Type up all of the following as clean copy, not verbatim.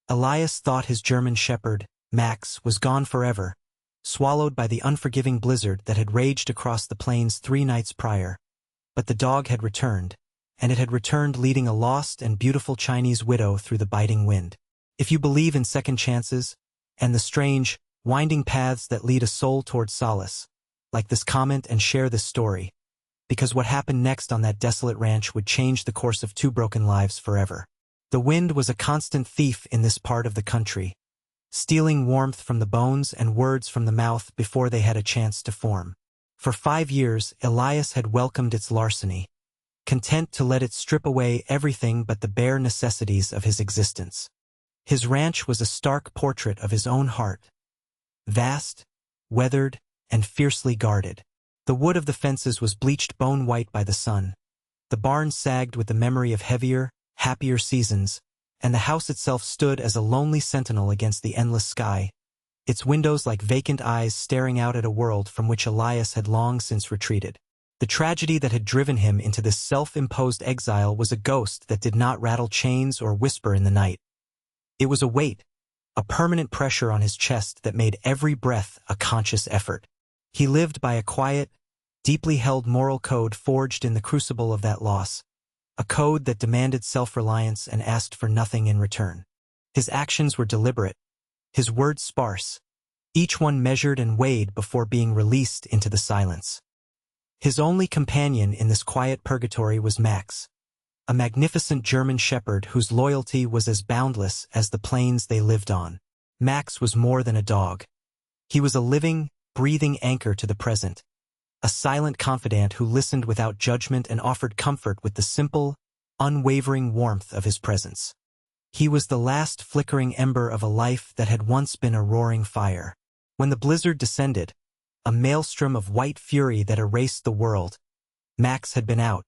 Elias thought his German shepherd, Max, was gone forever, swallowed by the unforgiving blizzard that had raged across the plains 3 nights prior. But the dog had returned, and it had returned leading a lost and beautiful Chinese widow through the biting wind. If you believe in second chances, and the strange, winding paths that lead a soul toward solace, like this comment and share this story, because what happened next on that desolate ranch would change the course of 2 broken lives forever. The wind was a constant thief in this part of the country, stealing warmth from the bones and words from the mouth before they had a chance to form. For 5 years, Elias had welcomed its larceny, content to let it strip away everything but the bare necessities of his existence. His ranch was a stark portrait of his own heart, vast, weathered, and fiercely guarded. The wood of the fences was bleached bone-white by the sun. The barn sagged with the memory of heavier, happier seasons, and the house itself stood as a lonely sentinel against the endless sky, its windows like vacant eyes staring out at a world from which Elias had long since retreated. The tragedy that had driven him into this self-imposed exile was a ghost that did not rattle chains or whisper in the night. It was a weight, a permanent pressure on his chest that made every breath a conscious effort. He lived by a quiet, deeply held moral code forged in the crucible of that loss, a code that demanded self-reliance and asked for nothing in return. His actions were deliberate, his words sparse, each one measured and weighed before being released into the silence. His only companion in this quiet purgatory was Max, a magnificent German shepherd whose loyalty was as boundless as the plains they lived on. Max was more than a dog. He was a living, breathing anchor to the present, a silent confidant who listened without judgment and offered comfort with the simple, unwavering warmth of his presence. He was the last flickering ember of a life that had once been a roaring fire. When the blizzard descended, a maelstrom of white fury that erased the world, Max had been out,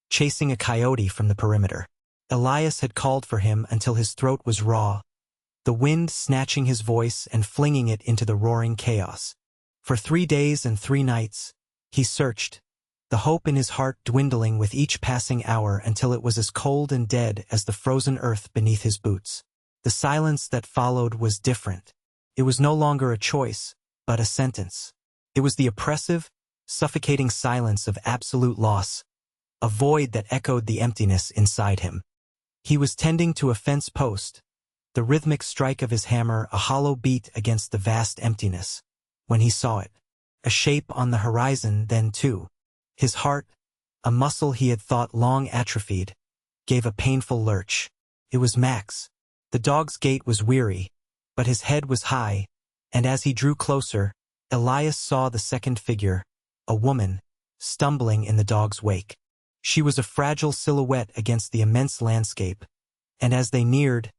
chasing a coyote from the perimeter. Elias had called for him until his throat was raw, the wind snatching his voice and flinging it into the roaring chaos. For 3 days and 3 nights, he searched, the hope in his heart dwindling with each passing hour until it was as cold and dead as the frozen earth beneath his boots. The silence that followed was different. It was no longer a choice, but a sentence. It was the oppressive, suffocating silence of absolute loss, a void that echoed the emptiness inside him. He was tending to a fence post, the rhythmic strike of his hammer a hollow beat against the vast emptiness, when he saw it, a shape on the horizon then too. His heart, a muscle he had thought long atrophied, gave a painful lurch. It was Max. The dog's gait was weary, but his head was high, and as he drew closer, Elias saw the second figure, a woman, stumbling in the dog's wake. She was a fragile silhouette against the immense landscape, and as they neared,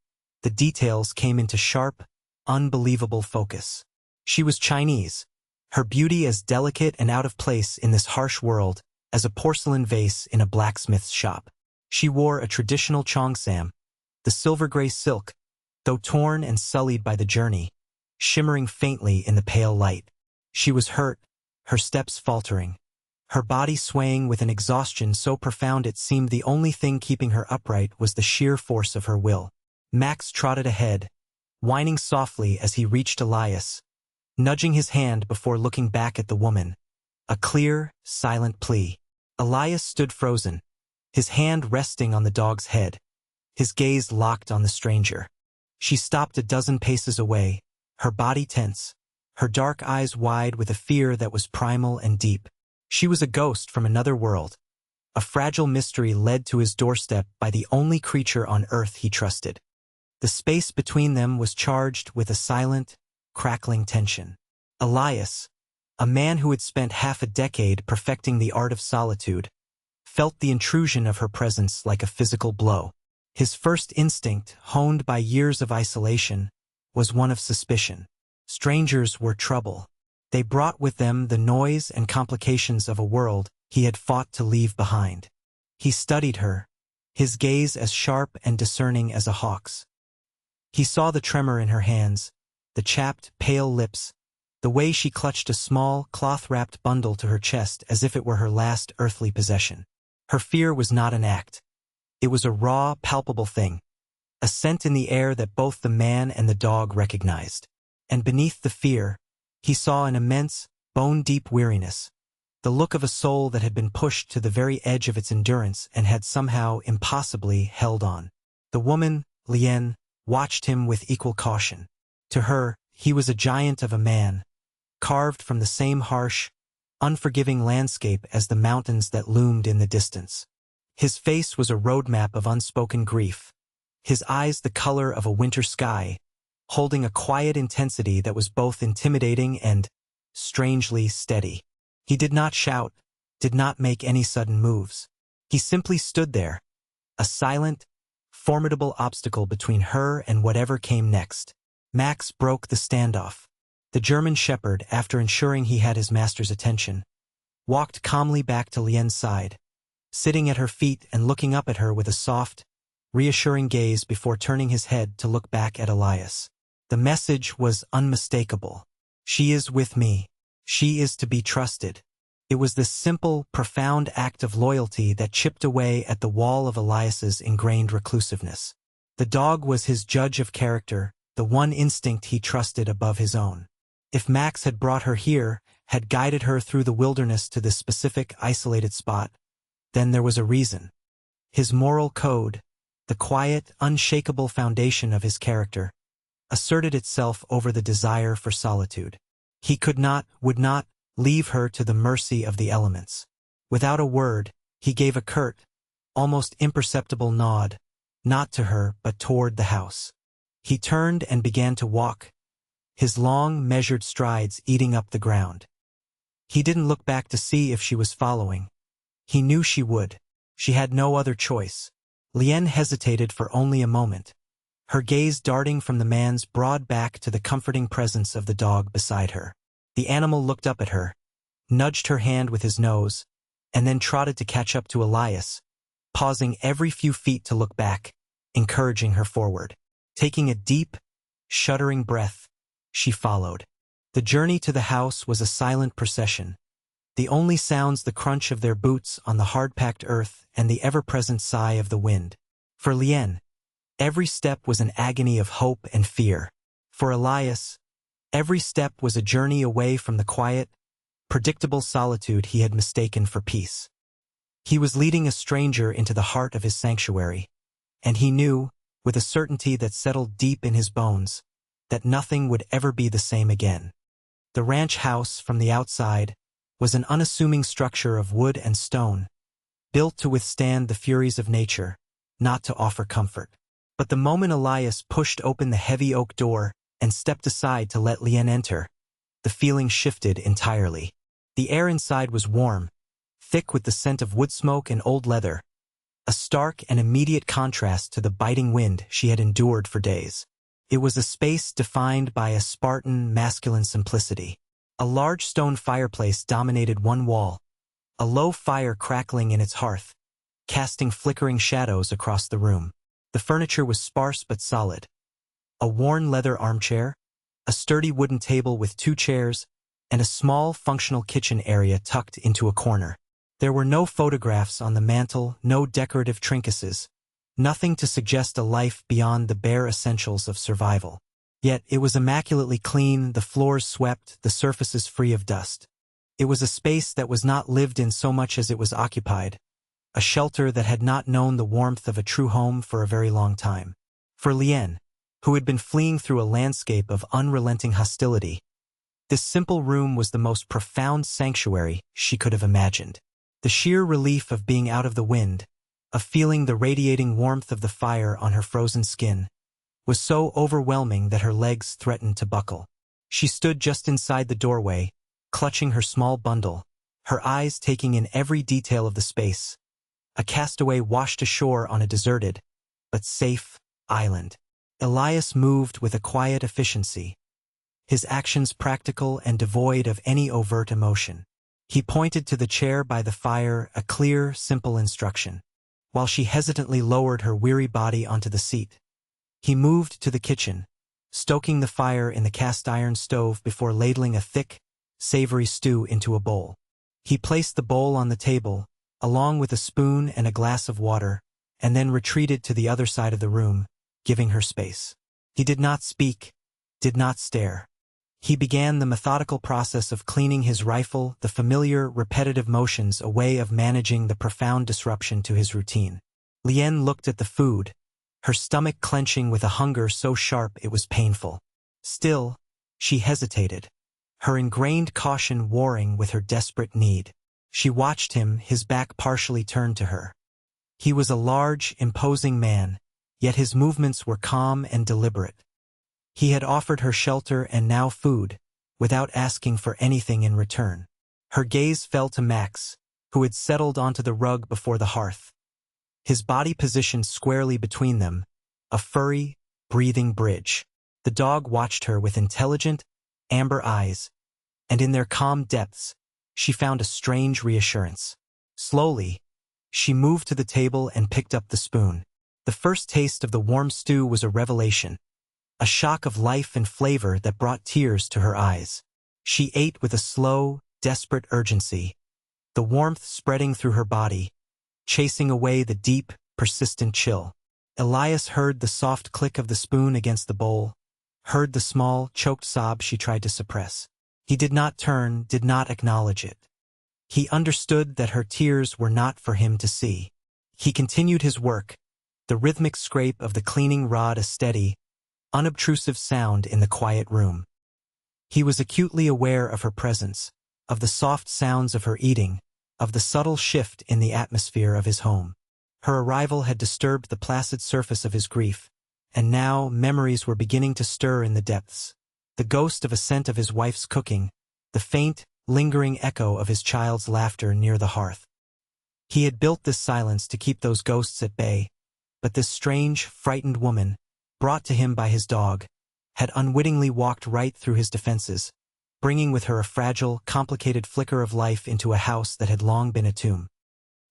the details came into sharp, unbelievable focus. She was Chinese, her beauty as delicate and out of place in this harsh world as a porcelain vase in a blacksmith's shop. She wore a traditional cheongsam, the silver-gray silk, though torn and sullied by the journey, shimmering faintly in the pale light. She was hurt, her steps faltering, her body swaying with an exhaustion so profound it seemed the only thing keeping her upright was the sheer force of her will. Max trotted ahead, whining softly as he reached Elias, nudging his hand before looking back at the woman, a clear, silent plea. Elias stood frozen, his hand resting on the dog's head, his gaze locked on the stranger. She stopped a dozen paces away, her body tense, her dark eyes wide with a fear that was primal and deep. She was a ghost from another world, a fragile mystery led to his doorstep by the only creature on earth he trusted. The space between them was charged with a silent, crackling tension. Elias, a man who had spent half a decade perfecting the art of solitude, felt the intrusion of her presence like a physical blow. His first instinct, honed by years of isolation, was one of suspicion. Strangers were trouble. They brought with them the noise and complications of a world he had fought to leave behind. He studied her, his gaze as sharp and discerning as a hawk's. He saw the tremor in her hands, the chapped, pale lips, the way she clutched a small, cloth-wrapped bundle to her chest as if it were her last earthly possession. Her fear was not an act. It was a raw, palpable thing, a scent in the air that both the man and the dog recognized. And beneath the fear, he saw an immense, bone-deep weariness, the look of a soul that had been pushed to the very edge of its endurance and had somehow impossibly held on. The woman, Lien, watched him with equal caution. To her, he was a giant of a man, carved from the same harsh, unforgiving landscape as the mountains that loomed in the distance. His face was a roadmap of unspoken grief, his eyes the color of a winter sky, holding a quiet intensity that was both intimidating and strangely steady. He did not shout, did not make any sudden moves. He simply stood there, a silent, formidable obstacle between her and whatever came next. Max broke the standoff. The German shepherd, after ensuring he had his master's attention, walked calmly back to Lien's side, sitting at her feet and looking up at her with a soft, reassuring gaze before turning his head to look back at Elias. The message was unmistakable. She is with me. She is to be trusted. It was this simple, profound act of loyalty that chipped away at the wall of Elias's ingrained reclusiveness. The dog was his judge of character, the one instinct he trusted above his own. If Max had brought her here, had guided her through the wilderness to this specific, isolated spot, then there was a reason. His moral code, the quiet, unshakable foundation of his character, asserted itself over the desire for solitude. He could not, would not, leave her to the mercy of the elements. Without a word, he gave a curt, almost imperceptible nod, not to her but toward the house. He turned and began to walk, his long, measured strides eating up the ground. He didn't look back to see if she was following. He knew she would. She had no other choice. Lien hesitated for only a moment, her gaze darting from the man's broad back to the comforting presence of the dog beside her. The animal looked up at her, nudged her hand with his nose, and then trotted to catch up to Elias, pausing every few feet to look back, encouraging her forward. Taking a deep, shuddering breath, she followed. The journey to the house was a silent procession, the only sounds the crunch of their boots on the hard-packed earth and the ever-present sigh of the wind. For Lien, every step was an agony of hope and fear. For Elias, every step was a journey away from the quiet, predictable solitude he had mistaken for peace. He was leading a stranger into the heart of his sanctuary, and he knew, with a certainty that settled deep in his bones, that nothing would ever be the same again. The ranch house, from the outside, was an unassuming structure of wood and stone, built to withstand the furies of nature, not to offer comfort. But the moment Elias pushed open the heavy oak door and stepped aside to let Lien enter, the feeling shifted entirely. The air inside was warm, thick with the scent of wood smoke and old leather, a stark and immediate contrast to the biting wind she had endured for days. It was a space defined by a Spartan, masculine simplicity. A large stone fireplace dominated one wall, a low fire crackling in its hearth, casting flickering shadows across the room. The furniture was sparse but solid. A worn leather armchair, a sturdy wooden table with 2 chairs, and a small, functional kitchen area tucked into a corner. There were no photographs on the mantel, no decorative trinkets, nothing to suggest a life beyond the bare essentials of survival. Yet it was immaculately clean, the floors swept, the surfaces free of dust. It was a space that was not lived in so much as it was occupied, a shelter that had not known the warmth of a true home for a very long time. For Lien, who had been fleeing through a landscape of unrelenting hostility, this simple room was the most profound sanctuary she could have imagined. The sheer relief of being out of the wind, of feeling the radiating warmth of the fire on her frozen skin, was so overwhelming that her legs threatened to buckle. She stood just inside the doorway, clutching her small bundle, her eyes taking in every detail of the space, a castaway washed ashore on a deserted, but safe, island. Elias moved with a quiet efficiency, his actions practical and devoid of any overt emotion. He pointed to the chair by the fire, a clear, simple instruction. While she hesitantly lowered her weary body onto the seat, he moved to the kitchen, stoking the fire in the cast-iron stove before ladling a thick, savory stew into a bowl. He placed the bowl on the table, along with a spoon and a glass of water, and then retreated to the other side of the room, giving her space. He did not speak, did not stare. He began the methodical process of cleaning his rifle, the familiar, repetitive motions, a way of managing the profound disruption to his routine. Lien looked at the food, her stomach clenching with a hunger so sharp it was painful. Still, she hesitated, her ingrained caution warring with her desperate need. She watched him, his back partially turned to her. He was a large, imposing man, yet his movements were calm and deliberate. He had offered her shelter and now food, without asking for anything in return. Her gaze fell to Max, who had settled onto the rug before the hearth. His body positioned squarely between them, a furry, breathing bridge. The dog watched her with intelligent, amber eyes, and in their calm depths, she found a strange reassurance. Slowly, she moved to the table and picked up the spoon. The first taste of the warm stew was a revelation, a shock of life and flavor that brought tears to her eyes. She ate with a slow, desperate urgency, the warmth spreading through her body, chasing away the deep, persistent chill. Elias heard the soft click of the spoon against the bowl, heard the small, choked sob she tried to suppress. He did not turn, did not acknowledge it. He understood that her tears were not for him to see. He continued his work, the rhythmic scrape of the cleaning rod a steady, unobtrusive sound in the quiet room. He was acutely aware of her presence, of the soft sounds of her eating, of the subtle shift in the atmosphere of his home. Her arrival had disturbed the placid surface of his grief, and now memories were beginning to stir in the depths. The ghost of a scent of his wife's cooking, the faint, lingering echo of his child's laughter near the hearth. He had built this silence to keep those ghosts at bay, but this strange, frightened woman, brought to him by his dog, had unwittingly walked right through his defenses, bringing with her a fragile, complicated flicker of life into a house that had long been a tomb.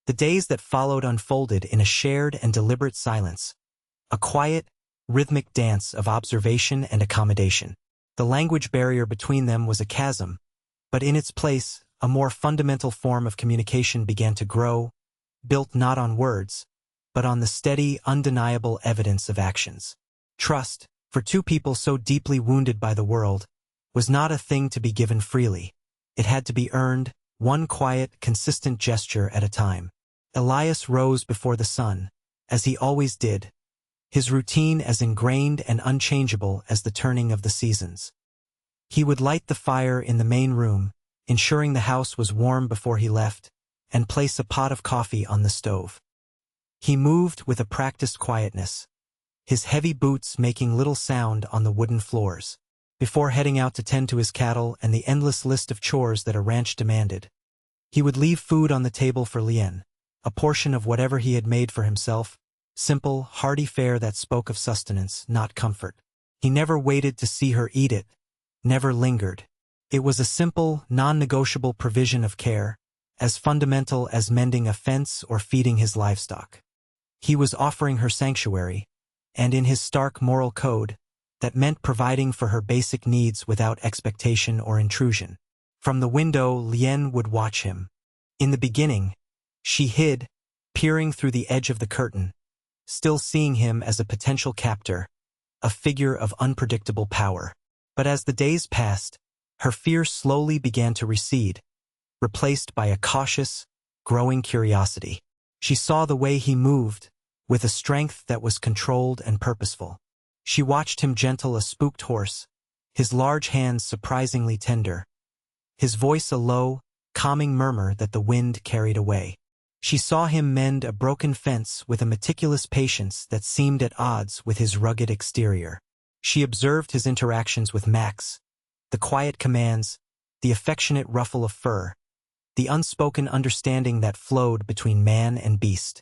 The days that followed unfolded in a shared and deliberate silence, a quiet, rhythmic dance of observation and accommodation. The language barrier between them was a chasm, but in its place, a more fundamental form of communication began to grow, built not on words, but on the steady, undeniable evidence of actions. Trust, for two people so deeply wounded by the world, was not a thing to be given freely. It had to be earned, one quiet, consistent gesture at a time. Elias rose before the sun, as he always did, his routine as ingrained and unchangeable as the turning of the seasons. He would light the fire in the main room, ensuring the house was warm before he left, and place a pot of coffee on the stove. He moved with a practiced quietness, his heavy boots making little sound on the wooden floors, before heading out to tend to his cattle and the endless list of chores that a ranch demanded. He would leave food on the table for Lien, a portion of whatever he had made for himself, simple, hearty fare that spoke of sustenance, not comfort. He never waited to see her eat it, never lingered. It was a simple, non-negotiable provision of care, as fundamental as mending a fence or feeding his livestock. He was offering her sanctuary, and in his stark moral code, that meant providing for her basic needs without expectation or intrusion. From the window, Lien would watch him. In the beginning, she hid, peering through the edge of the curtain, still seeing him as a potential captor, a figure of unpredictable power. But as the days passed, her fear slowly began to recede, replaced by a cautious, growing curiosity. She saw the way he moved, with a strength that was controlled and purposeful. She watched him gentle a spooked horse, his large hands surprisingly tender, his voice a low, calming murmur that the wind carried away. She saw him mend a broken fence with a meticulous patience that seemed at odds with his rugged exterior. She observed his interactions with Max, the quiet commands, the affectionate ruffle of fur, the unspoken understanding that flowed between man and beast.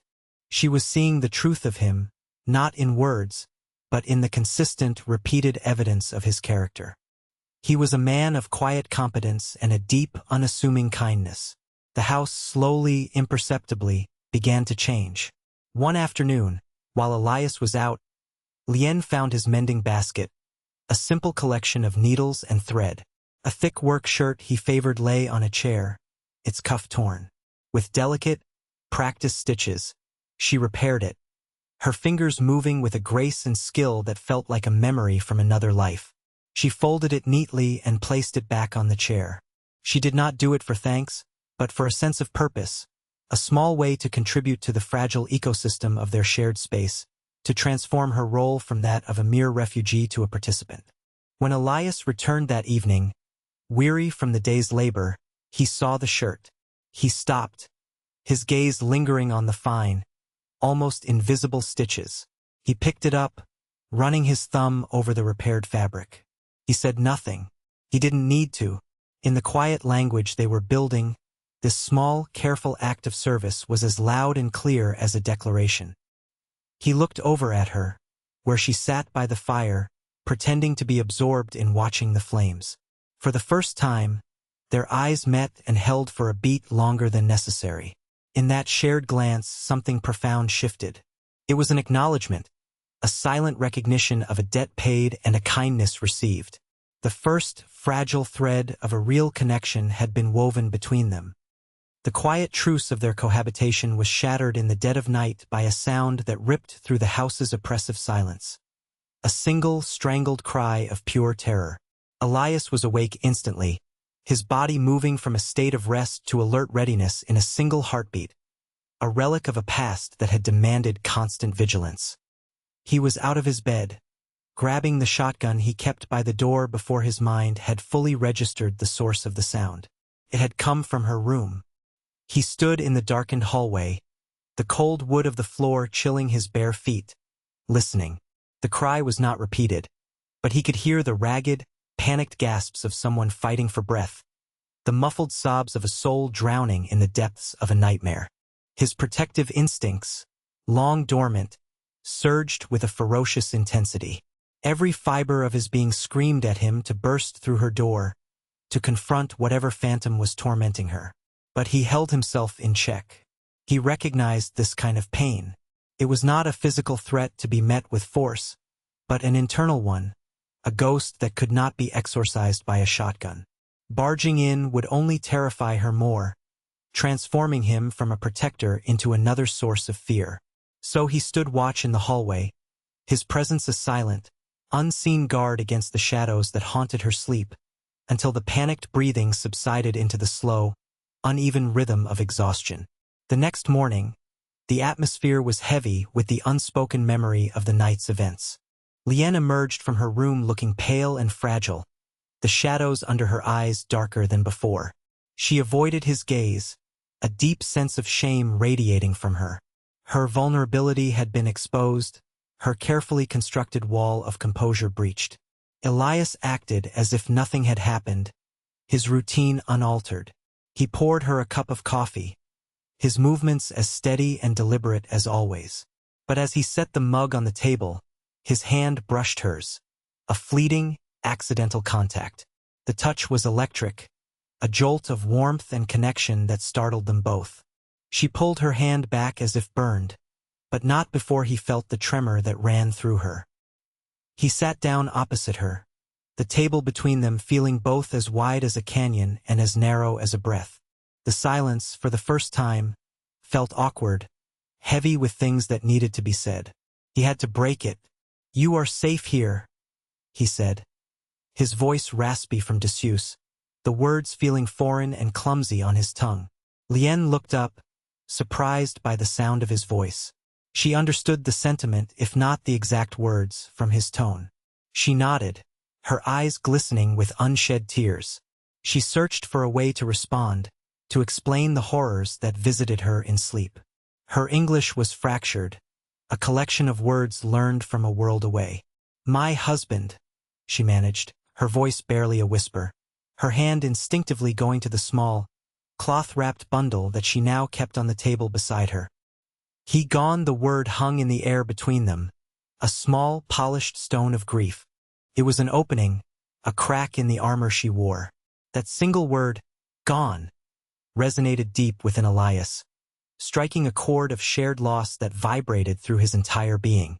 She was seeing the truth of him, not in words, but in the consistent, repeated evidence of his character. He was a man of quiet competence and a deep, unassuming kindness. The house slowly, imperceptibly, began to change. One afternoon, while Elias was out, Lien found his mending basket, a simple collection of needles and thread. A thick work shirt he favored lay on a chair, its cuff torn. With delicate, practiced stitches, she repaired it, her fingers moving with a grace and skill that felt like a memory from another life. She folded it neatly and placed it back on the chair. She did not do it for thanks, but for a sense of purpose, a small way to contribute to the fragile ecosystem of their shared space, to transform her role from that of a mere refugee to a participant. When Elias returned that evening, weary from the day's labor, he saw the shirt. He stopped, his gaze lingering on the fine, almost invisible stitches. He picked it up, running his thumb over the repaired fabric. He said nothing. He didn't need to. In the quiet language they were building, this small, careful act of service was as loud and clear as a declaration. He looked over at her, where she sat by the fire, pretending to be absorbed in watching the flames. For the first time, their eyes met and held for a beat longer than necessary. In that shared glance, something profound shifted. It was an acknowledgement, a silent recognition of a debt paid and a kindness received. The first fragile thread of a real connection had been woven between them. The quiet truce of their cohabitation was shattered in the dead of night by a sound that ripped through the house's oppressive silence. A single, strangled cry of pure terror. Elias was awake instantly, his body moving from a state of rest to alert readiness in a single heartbeat, a relic of a past that had demanded constant vigilance. He was out of his bed, grabbing the shotgun he kept by the door before his mind had fully registered the source of the sound. It had come from her room. He stood in the darkened hallway, the cold wood of the floor chilling his bare feet, listening. The cry was not repeated, but he could hear the ragged, panicked gasps of someone fighting for breath, the muffled sobs of a soul drowning in the depths of a nightmare. His protective instincts, long dormant, surged with a ferocious intensity. Every fiber of his being screamed at him to burst through her door, to confront whatever phantom was tormenting her. But he held himself in check. He recognized this kind of pain. It was not a physical threat to be met with force, but an internal one, a ghost that could not be exorcised by a shotgun. Barging in would only terrify her more, transforming him from a protector into another source of fear. So he stood watch in the hallway, his presence a silent, unseen guard against the shadows that haunted her sleep, until the panicked breathing subsided into the slow, uneven rhythm of exhaustion. The next morning, the atmosphere was heavy with the unspoken memory of the night's events. Liane emerged from her room looking pale and fragile, the shadows under her eyes darker than before. She avoided his gaze, a deep sense of shame radiating from her. Her vulnerability had been exposed, her carefully constructed wall of composure breached. Elias acted as if nothing had happened, his routine unaltered. He poured her a cup of coffee, his movements as steady and deliberate as always. But as he set the mug on the table, his hand brushed hers, a fleeting, accidental contact. The touch was electric, a jolt of warmth and connection that startled them both. She pulled her hand back as if burned, but not before he felt the tremor that ran through her. He sat down opposite her, the table between them feeling both as wide as a canyon and as narrow as a breath. The silence, for the first time, felt awkward, heavy with things that needed to be said. He had to break it. "You are safe here," he said, his voice raspy from disuse, the words feeling foreign and clumsy on his tongue. Liane looked up, surprised by the sound of his voice. She understood the sentiment, if not the exact words, from his tone. She nodded, her eyes glistening with unshed tears. She searched for a way to respond, to explain the horrors that visited her in sleep. Her English was fractured, a collection of words learned from a world away. "My husband," she managed, her voice barely a whisper, her hand instinctively going to the small, cloth-wrapped bundle that she now kept on the table beside her. "He gone." The word hung in the air between them, a small, polished stone of grief. It was an opening, a crack in the armor she wore. That single word, "gone," resonated deep within Elias, striking a chord of shared loss that vibrated through his entire being.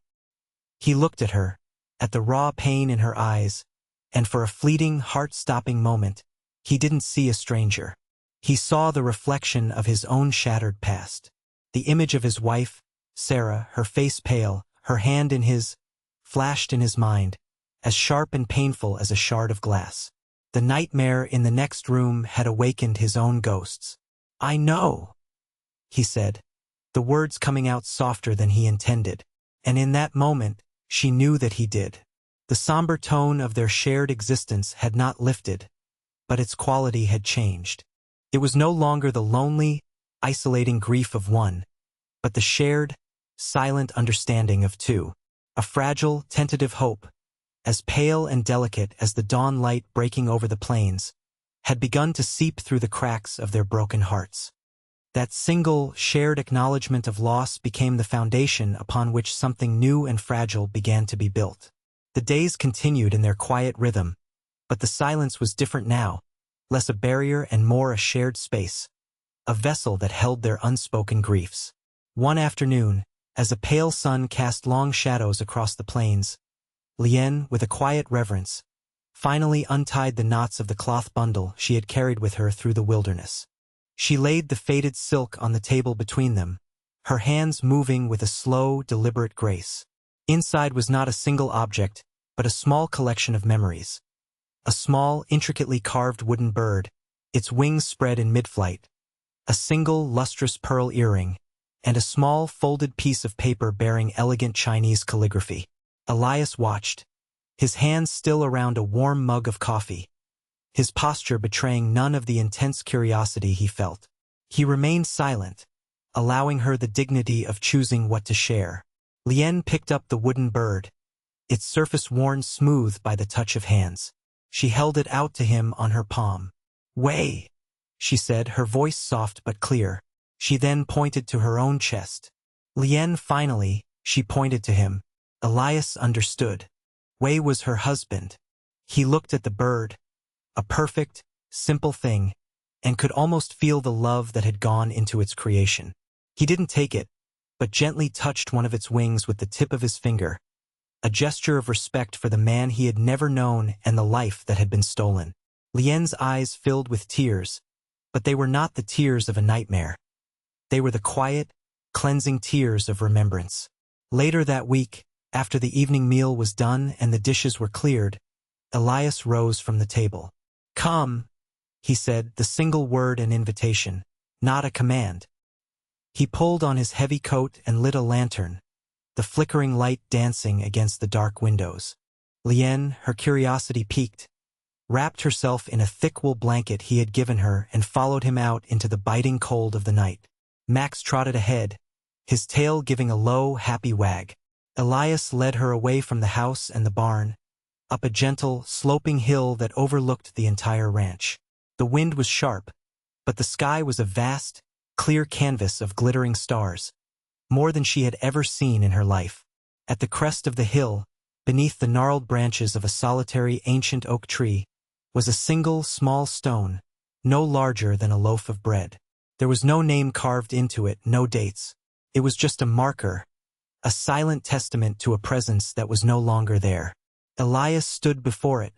He looked at her, at the raw pain in her eyes, and for a fleeting, heart-stopping moment, he didn't see a stranger. He saw the reflection of his own shattered past, the image of his wife, Sarah, her face pale, her hand in his, flashed in his mind, as sharp and painful as a shard of glass. The nightmare in the next room had awakened his own ghosts. "I know," he said, the words coming out softer than he intended. And in that moment, she knew that he did. The somber tone of their shared existence had not lifted, but its quality had changed. It was no longer the lonely, isolating grief of one, but the shared, silent understanding of two. A fragile, tentative hope, as pale and delicate as the dawn light breaking over the plains, had begun to seep through the cracks of their broken hearts. That single, shared acknowledgement of loss became the foundation upon which something new and fragile began to be built. The days continued in their quiet rhythm, but the silence was different now, less a barrier and more a shared space, a vessel that held their unspoken griefs. One afternoon, as a pale sun cast long shadows across the plains, Lien, with a quiet reverence, finally untied the knots of the cloth bundle she had carried with her through the wilderness. She laid the faded silk on the table between them, her hands moving with a slow, deliberate grace. Inside was not a single object, but a small collection of memories. A small, intricately carved wooden bird, its wings spread in mid-flight, a single lustrous pearl earring, and a small, folded piece of paper bearing elegant Chinese calligraphy. Elias watched, his hands still around a warm mug of coffee, his posture betraying none of the intense curiosity he felt. He remained silent, allowing her the dignity of choosing what to share. Lien picked up the wooden bird, its surface worn smooth by the touch of hands. She held it out to him on her palm. "Wei," she said, her voice soft but clear. She then pointed to her own chest. "Lien," finally, she pointed to him. Elias understood. Wei was her husband. He looked at the bird, a perfect, simple thing, and could almost feel the love that had gone into its creation. He didn't take it, but gently touched one of its wings with the tip of his finger, a gesture of respect for the man he had never known and the life that had been stolen. Lien's eyes filled with tears, but they were not the tears of a nightmare. They were the quiet, cleansing tears of remembrance. Later that week, after the evening meal was done and the dishes were cleared, Elias rose from the table. "Come," he said, the single word an invitation, not a command. He pulled on his heavy coat and lit a lantern, the flickering light dancing against the dark windows. Lien, her curiosity piqued, wrapped herself in a thick wool blanket he had given her and followed him out into the biting cold of the night. Max trotted ahead, his tail giving a low, happy wag. Elias led her away from the house and the barn, up a gentle, sloping hill that overlooked the entire ranch. The wind was sharp, but the sky was a vast, clear canvas of glittering stars, more than she had ever seen in her life. At the crest of the hill, beneath the gnarled branches of a solitary ancient oak tree, was a single small stone, no larger than a loaf of bread. There was no name carved into it, no dates. It was just a marker, a silent testament to a presence that was no longer there. Elias stood before it,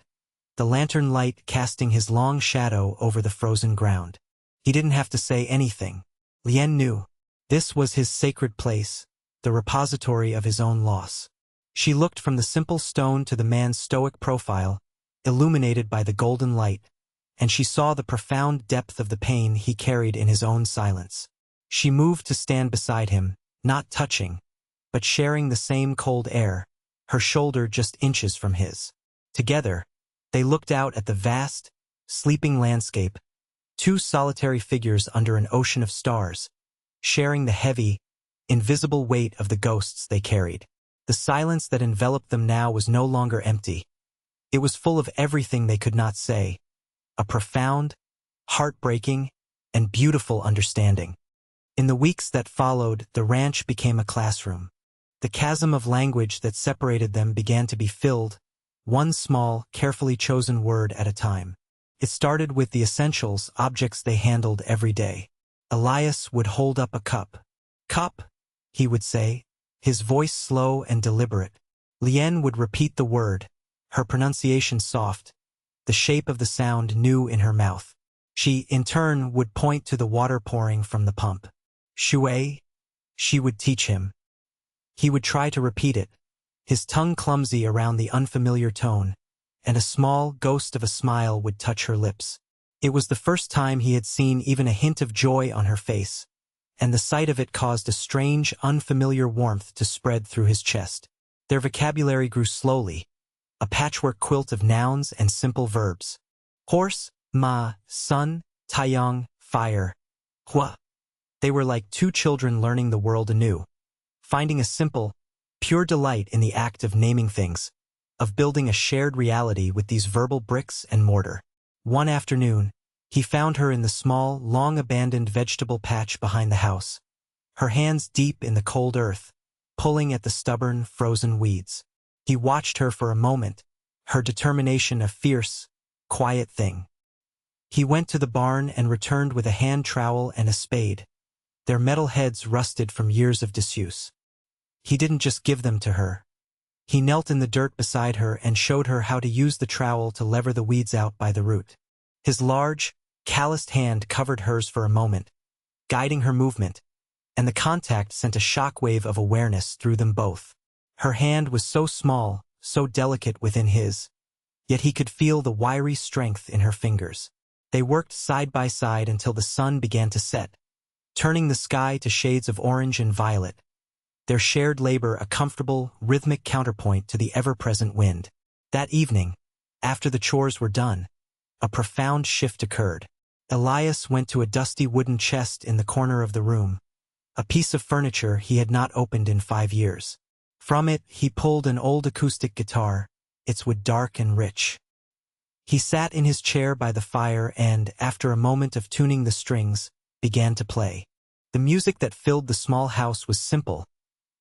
the lantern light casting his long shadow over the frozen ground. He didn't have to say anything. Lien knew. This was his sacred place, the repository of his own loss. She looked from the simple stone to the man's stoic profile, illuminated by the golden light, and she saw the profound depth of the pain he carried in his own silence. She moved to stand beside him, not touching, but sharing the same cold air, her shoulder just inches from his. Together, they looked out at the vast, sleeping landscape, two solitary figures under an ocean of stars, sharing the heavy, invisible weight of the ghosts they carried. The silence that enveloped them now was no longer empty. It was full of everything they could not say, a profound, heartbreaking, and beautiful understanding. In the weeks that followed, the ranch became a classroom. The chasm of language that separated them began to be filled, one small, carefully chosen word at a time. It started with the essentials, objects they handled every day. Elias would hold up a cup. "Cup," he would say, his voice slow and deliberate. Lien would repeat the word, her pronunciation soft, the shape of the sound new in her mouth. She, in turn, would point to the water pouring from the pump. "Shui," she would teach him, He would try to repeat it, his tongue clumsy around the unfamiliar tone, and a small ghost of a smile would touch her lips. It was the first time he had seen even a hint of joy on her face, and the sight of it caused a strange, unfamiliar warmth to spread through his chest. Their vocabulary grew slowly, a patchwork quilt of nouns and simple verbs. Horse, ma, sun, taiyang, fire, hua. They were like two children learning the world anew, finding a simple, pure delight in the act of naming things, of building a shared reality with these verbal bricks and mortar. One afternoon, he found her in the small, long-abandoned vegetable patch behind the house, her hands deep in the cold earth, pulling at the stubborn, frozen weeds. He watched her for a moment, her determination a fierce, quiet thing. He went to the barn and returned with a hand trowel and a spade, their metal heads rusted from years of disuse. He didn't just give them to her. He knelt in the dirt beside her and showed her how to use the trowel to lever the weeds out by the root. His large, calloused hand covered hers for a moment, guiding her movement, and the contact sent a shockwave of awareness through them both. Her hand was so small, so delicate within his, yet he could feel the wiry strength in her fingers. They worked side by side until the sun began to set, turning the sky to shades of orange and violet, their shared labor a comfortable, rhythmic counterpoint to the ever-present wind. That evening, after the chores were done, a profound shift occurred. Elias went to a dusty wooden chest in the corner of the room, a piece of furniture he had not opened in 5 years. From it, he pulled an old acoustic guitar, its wood dark and rich. He sat in his chair by the fire and, after a moment of tuning the strings, began to play. The music that filled the small house was simple,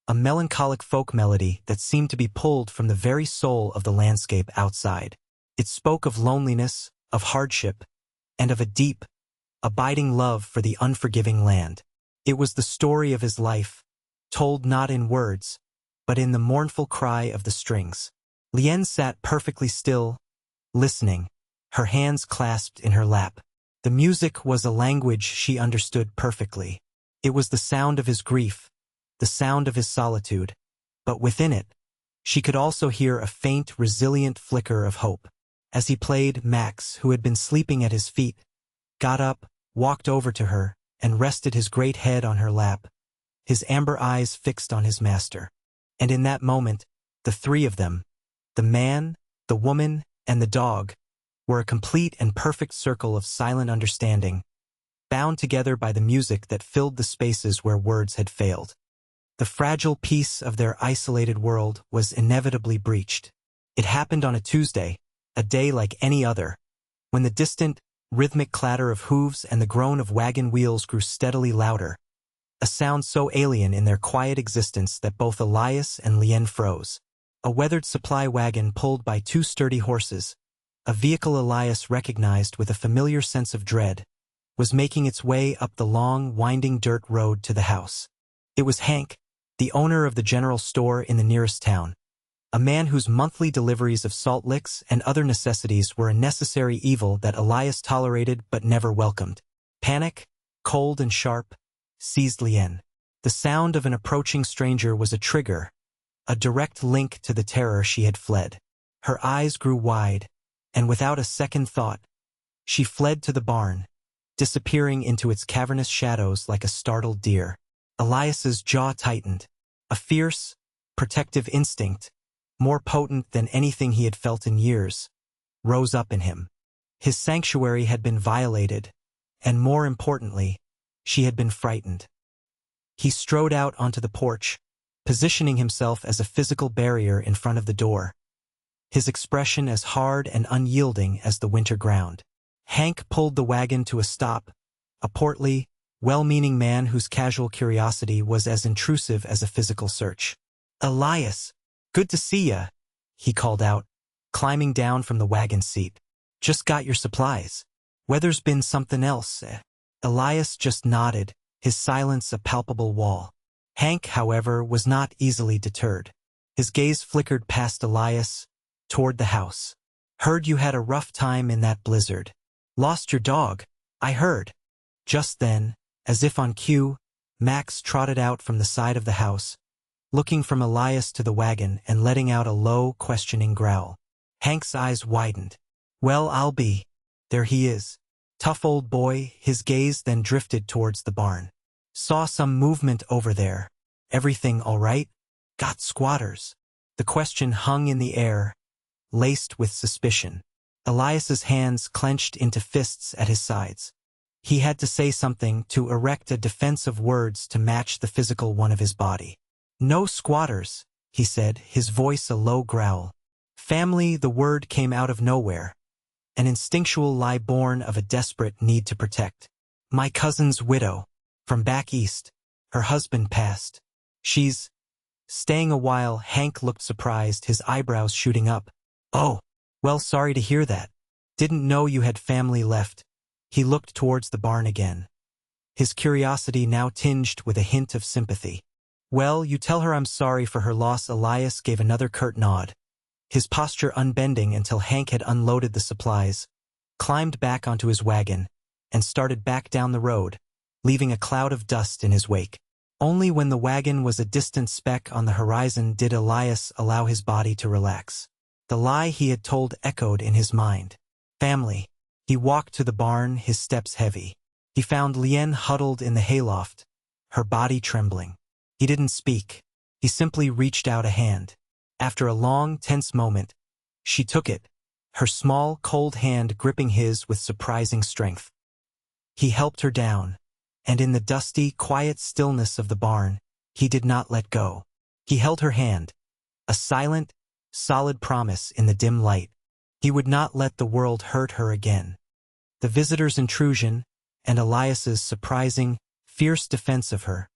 a melancholic folk melody that seemed to be pulled from the very soul of the landscape outside. It spoke of loneliness, of hardship, and of a deep, abiding love for the unforgiving land. It was the story of his life, told not in words, but in the mournful cry of the strings. Lien sat perfectly still, listening, her hands clasped in her lap. The music was a language she understood perfectly. It was the sound of his grief, the sound of his solitude, but within it, she could also hear a faint, resilient flicker of hope. As he played, Max, who had been sleeping at his feet, got up, walked over to her, and rested his great head on her lap, his amber eyes fixed on his master. And in that moment, the three of them, the man, the woman, and the dog, were a complete and perfect circle of silent understanding, bound together by the music that filled the spaces where words had failed. The fragile peace of their isolated world was inevitably breached. It happened on a Tuesday, a day like any other, when the distant, rhythmic clatter of hooves and the groan of wagon wheels grew steadily louder, a sound so alien in their quiet existence that both Elias and Lien froze. A weathered supply wagon pulled by 2 sturdy horses, a vehicle Elias recognized with a familiar sense of dread, was making its way up the long, winding dirt road to the house. It was Hank, the owner of the general store in the nearest town, a man whose monthly deliveries of salt licks and other necessities were a necessary evil that Elias tolerated but never welcomed. Panic, cold and sharp, seized Lien. The sound of an approaching stranger was a trigger, a direct link to the terror she had fled. Her eyes grew wide, and without a second thought, she fled to the barn, disappearing into its cavernous shadows like a startled deer. Elias's jaw tightened. A fierce, protective instinct, more potent than anything he had felt in years, rose up in him. His sanctuary had been violated, and more importantly, she had been frightened. He strode out onto the porch, positioning himself as a physical barrier in front of the door, his expression as hard and unyielding as the winter ground. Hank pulled the wagon to a stop, a portly, well-meaning man whose casual curiosity was as intrusive as a physical search. "Elias, good to see ya," he called out, climbing down from the wagon seat. "Just got your supplies. Weather's been something else, eh?" Elias just nodded, his silence a palpable wall. Hank, however, was not easily deterred. His gaze flickered past Elias, toward the house. "Heard you had a rough time in that blizzard. Lost your dog, I heard." Just then, as if on cue, Max trotted out from the side of the house, looking from Elias to the wagon and letting out a low, questioning growl. Hank's eyes widened. Well, I'll be. There he is. Tough old boy. His gaze then drifted towards the barn. Saw some movement over there. Everything all right? Got squatters? The question hung in the air, laced with suspicion. Elias's hands clenched into fists at his sides. He had to say something, to erect a defense of words to match the physical one of his body. No squatters, he said, his voice a low growl. Family, the word came out of nowhere. An instinctual lie born of a desperate need to protect. My cousin's widow. From back east. Her husband passed. She's staying a while. Hank looked surprised, his eyebrows shooting up. Oh, well, sorry to hear that. Didn't know you had family left. He looked towards the barn again. His curiosity now tinged with a hint of sympathy. Well, you tell her I'm sorry for her loss. Elias gave another curt nod, his posture unbending until Hank had unloaded the supplies, climbed back onto his wagon, and started back down the road, leaving a cloud of dust in his wake. Only when the wagon was a distant speck on the horizon did Elias allow his body to relax. The lie he had told echoed in his mind. Family. He walked to the barn, his steps heavy. He found Lien huddled in the hayloft, her body trembling. He didn't speak. He simply reached out a hand. After a long, tense moment, she took it, her small, cold hand gripping his with surprising strength. He helped her down, and in the dusty, quiet stillness of the barn, he did not let go. He held her hand, a silent, solid promise in the dim light. He would not let the world hurt her again. The visitor's intrusion, and Elias's surprising, fierce defense of her,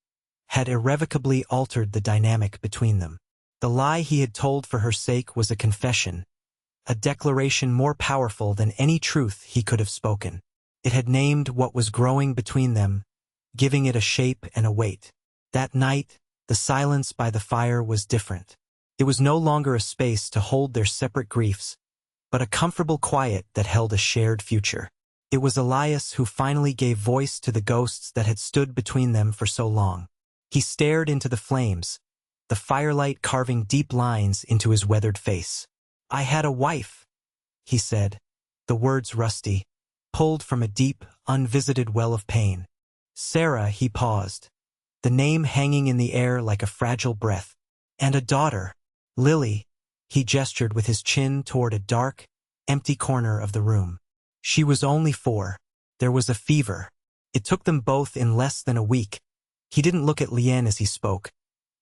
had irrevocably altered the dynamic between them. The lie he had told for her sake was a confession, a declaration more powerful than any truth he could have spoken. It had named what was growing between them, giving it a shape and a weight. That night, the silence by the fire was different. It was no longer a space to hold their separate griefs, but a comfortable quiet that held a shared future. It was Elias who finally gave voice to the ghosts that had stood between them for so long. He stared into the flames, the firelight carving deep lines into his weathered face. I had a wife, he said, the words rusty, pulled from a deep, unvisited well of pain. Sarah, he paused, the name hanging in the air like a fragile breath. And a daughter, Lily, he gestured with his chin toward a dark, empty corner of the room. She was only 4. There was a fever. It took them both in less than a week. He didn't look at Lien as he spoke,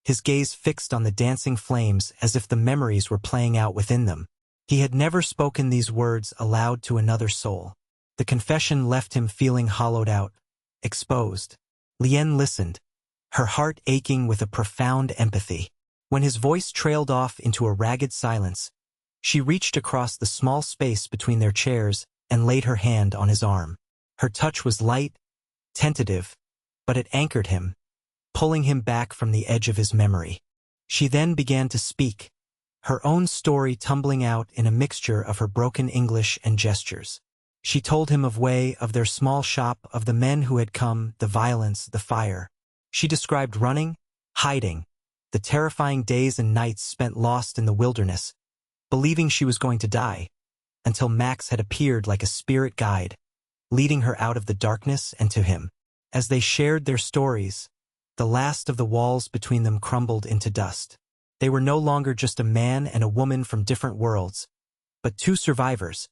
his gaze fixed on the dancing flames as if the memories were playing out within them. He had never spoken these words aloud to another soul. The confession left him feeling hollowed out, exposed. Lien listened, her heart aching with a profound empathy. When his voice trailed off into a ragged silence, she reached across the small space between their chairs and laid her hand on his arm. Her touch was light, tentative, but it anchored him, pulling him back from the edge of his memory. She then began to speak, her own story tumbling out in a mixture of her broken English and gestures. She told him of their small shop, of the men who had come, the violence, the fire. She described running, hiding, the terrifying days and nights spent lost in the wilderness, believing she was going to die, until Max had appeared like a spirit guide, leading her out of the darkness and to him. As they shared their stories, the last of the walls between them crumbled into dust. They were no longer just a man and a woman from different worlds, but 2 survivors,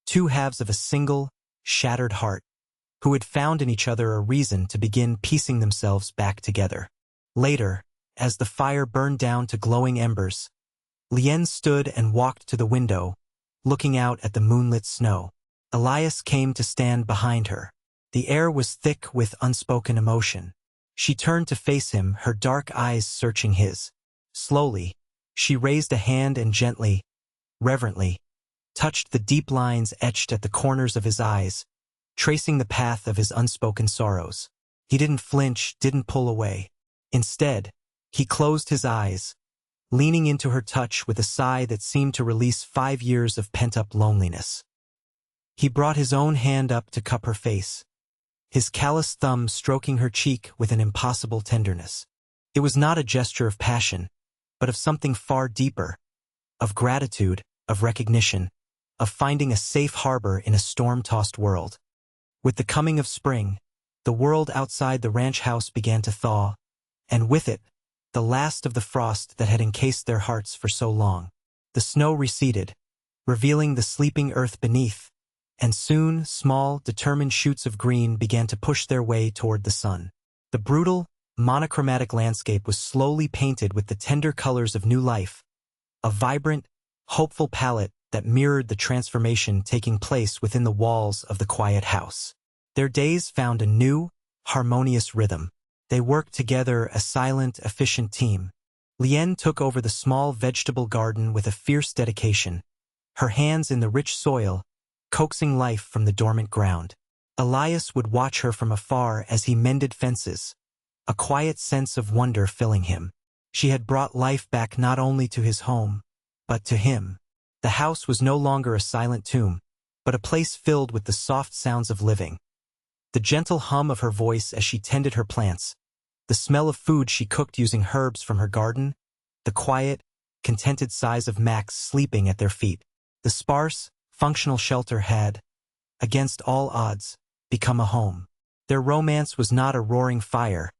2 halves of a single, shattered heart, who had found in each other a reason to begin piecing themselves back together. Later, as the fire burned down to glowing embers, Lien stood and walked to the window, looking out at the moonlit snow. Elias came to stand behind her. The air was thick with unspoken emotion. She turned to face him, her dark eyes searching his. Slowly, she raised a hand and gently, reverently, touched the deep lines etched at the corners of his eyes, tracing the path of his unspoken sorrows. He didn't flinch, didn't pull away. Instead, he closed his eyes, leaning into her touch with a sigh that seemed to release 5 years of pent-up loneliness. He brought his own hand up to cup her face, his callous thumb stroking her cheek with an impossible tenderness. It was not a gesture of passion, but of something far deeper, of gratitude, of recognition, of finding a safe harbor in a storm-tossed world. With the coming of spring, the world outside the ranch house began to thaw, and with it, the last of the frost that had encased their hearts for so long. The snow receded, revealing the sleeping earth beneath, and soon small, determined shoots of green began to push their way toward the sun. The brutal, monochromatic landscape was slowly painted with the tender colors of new life, a vibrant, hopeful palette that mirrored the transformation taking place within the walls of the quiet house. Their days found a new, harmonious rhythm. They worked together, a silent, efficient team. Lien took over the small vegetable garden with a fierce dedication, her hands in the rich soil, coaxing life from the dormant ground. Elias would watch her from afar as he mended fences, a quiet sense of wonder filling him. She had brought life back not only to his home, but to him. The house was no longer a silent tomb, but a place filled with the soft sounds of living. The gentle hum of her voice as she tended her plants, the smell of food she cooked using herbs from her garden, the quiet, contented sighs of Max sleeping at their feet. The sparse, functional shelter had, against all odds, become a home. Their romance was not a roaring fire,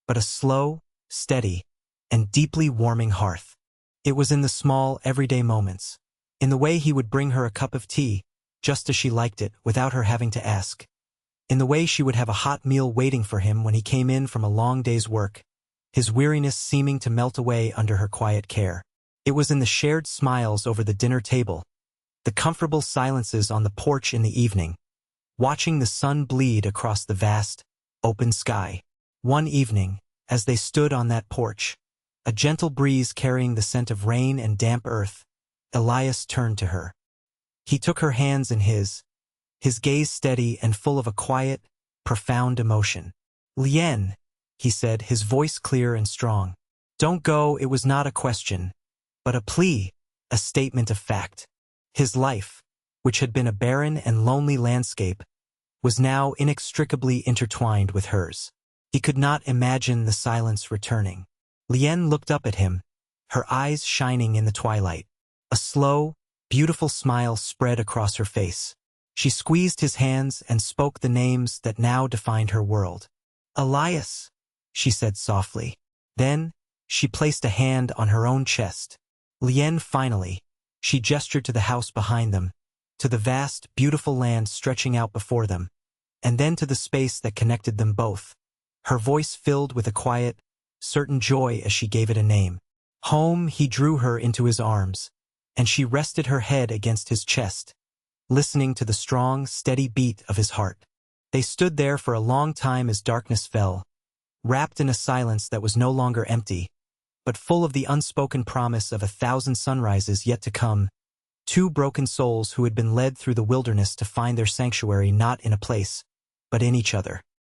but a slow, steady, and deeply warming hearth. It was in the small, everyday moments, in the way he would bring her a cup of tea, just as she liked it, without her having to ask, in the way she would have a hot meal waiting for him when he came in from a long day's work, his weariness seeming to melt away under her quiet care. It was in the shared smiles over the dinner table, the comfortable silences on the porch in the evening, watching the sun bleed across the vast, open sky. One evening, as they stood on that porch, a gentle breeze carrying the scent of rain and damp earth, Elias turned to her. He took her hands in his gaze steady and full of a quiet, profound emotion. "Lien," he said, his voice clear and strong. "Don't go." It was not a question, but a plea, a statement of fact. His life, which had been a barren and lonely landscape, was now inextricably intertwined with hers. He could not imagine the silence returning. Lien looked up at him, her eyes shining in the twilight. A slow, beautiful smile spread across her face. She squeezed his hands and spoke the names that now defined her world. "Elias," she said softly. Then, she placed a hand on her own chest. "Lien." Finally, she gestured to the house behind them, to the vast, beautiful land stretching out before them, and then to the space that connected them both. Her voice filled with a quiet, certain joy as she gave it a name. Home. He drew her into his arms, and she rested her head against his chest, listening to the strong, steady beat of his heart. They stood there for a long time as darkness fell, wrapped in a silence that was no longer empty, but full of the unspoken promise of 1,000 sunrises yet to come. Two broken souls who had been led through the wilderness to find their sanctuary not in a place, but in each other.